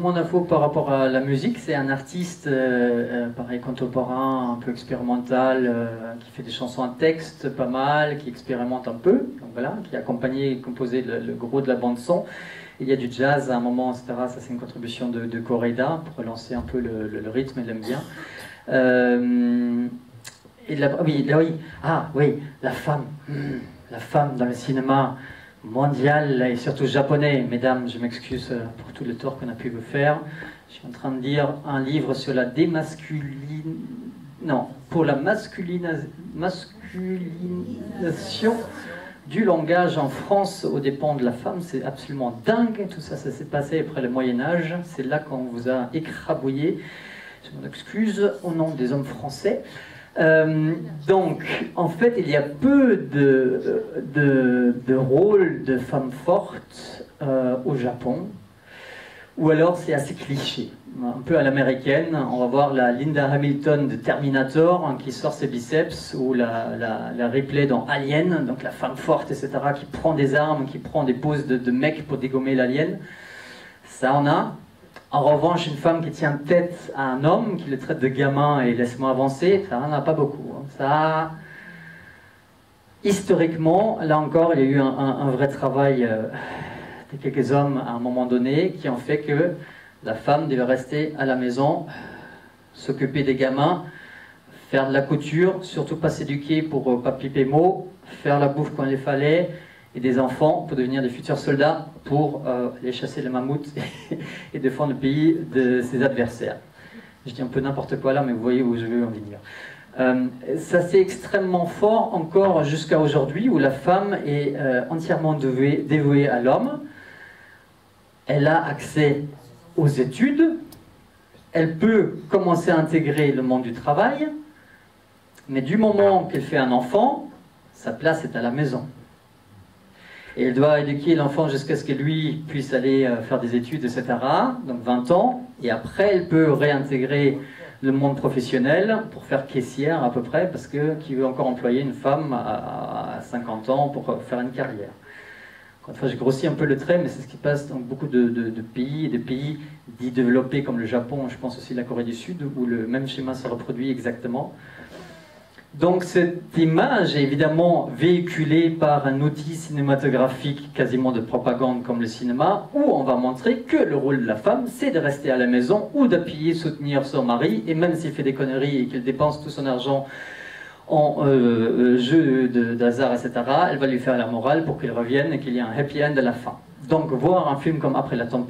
Mon info par rapport à la musique, c'est un artiste pareil contemporain, un peu expérimental, qui fait des chansons à texte pas mal, qui expérimente un peu, donc voilà, qui a accompagné et composé le gros de la bande son. Il y a du jazz à un moment, etc. Ça c'est une contribution de Correda pour relancer un peu le rythme, il aime bien. Oui, la femme dans le cinéma mondial et surtout japonais. Mesdames, je m'excuse pour tout le tort qu'on a pu vous faire. Je suis en train de lire un livre sur la masculinisation du langage en France aux dépens de la femme. C'est absolument dingue. Tout ça, ça s'est passé après le Moyen-Âge. C'est là qu'on vous a écrabouillé. Je m'en excuse au nom des hommes français. Donc, en fait, il y a peu de rôles de femmes fortes au Japon, ou alors c'est assez cliché, un peu à l'américaine. On va voir la Linda Hamilton de Terminator qui sort ses biceps, ou la Ripley dans Alien, donc la femme forte, etc., qui prend des armes, qui prend des poses de mec pour dégommer l'alien. Ça on a. En revanche, une femme qui tient tête à un homme, qui le traite de gamin et laisse-moi avancer, ça n'en a pas beaucoup. Ça, historiquement, là encore, il y a eu un vrai travail de quelques hommes à un moment donné qui ont fait que la femme devait rester à la maison, s'occuper des gamins, faire de la couture, surtout pas s'éduquer pour pas piper mot, faire la bouffe quand il fallait, et des enfants pour devenir des futurs soldats pour aller chasser les mammouths et défendre le pays de ses adversaires. Je dis un peu n'importe quoi là, mais vous voyez où je veux en venir. Ça c'est extrêmement fort encore jusqu'à aujourd'hui, où la femme est entièrement dévouée à l'homme. Elle a accès aux études, elle peut commencer à intégrer le monde du travail, mais du moment qu'elle fait un enfant, sa place est à la maison. Et elle doit éduquer l'enfant jusqu'à ce que lui puisse aller faire des études, etc. Donc 20 ans. Et après, elle peut réintégrer le monde professionnel pour faire caissière à peu près, parce que qui veut encore employer une femme à 50 ans pour faire une carrière. Encore une fois, j'ai grossi un peu le trait, mais c'est ce qui passe dans beaucoup de pays, et des pays dits développés comme le Japon, je pense aussi la Corée du Sud, où le même schéma se reproduit exactement. Donc cette image est évidemment véhiculée par un outil cinématographique quasiment de propagande comme le cinéma, où on va montrer que le rôle de la femme, c'est de rester à la maison ou d'appuyer, soutenir son mari, et même s'il fait des conneries et qu'il dépense tout son argent en jeux d'hasard, etc., elle va lui faire la morale pour qu'il revienne et qu'il y ait un happy end à la fin. Donc voir un film comme Après la tempête,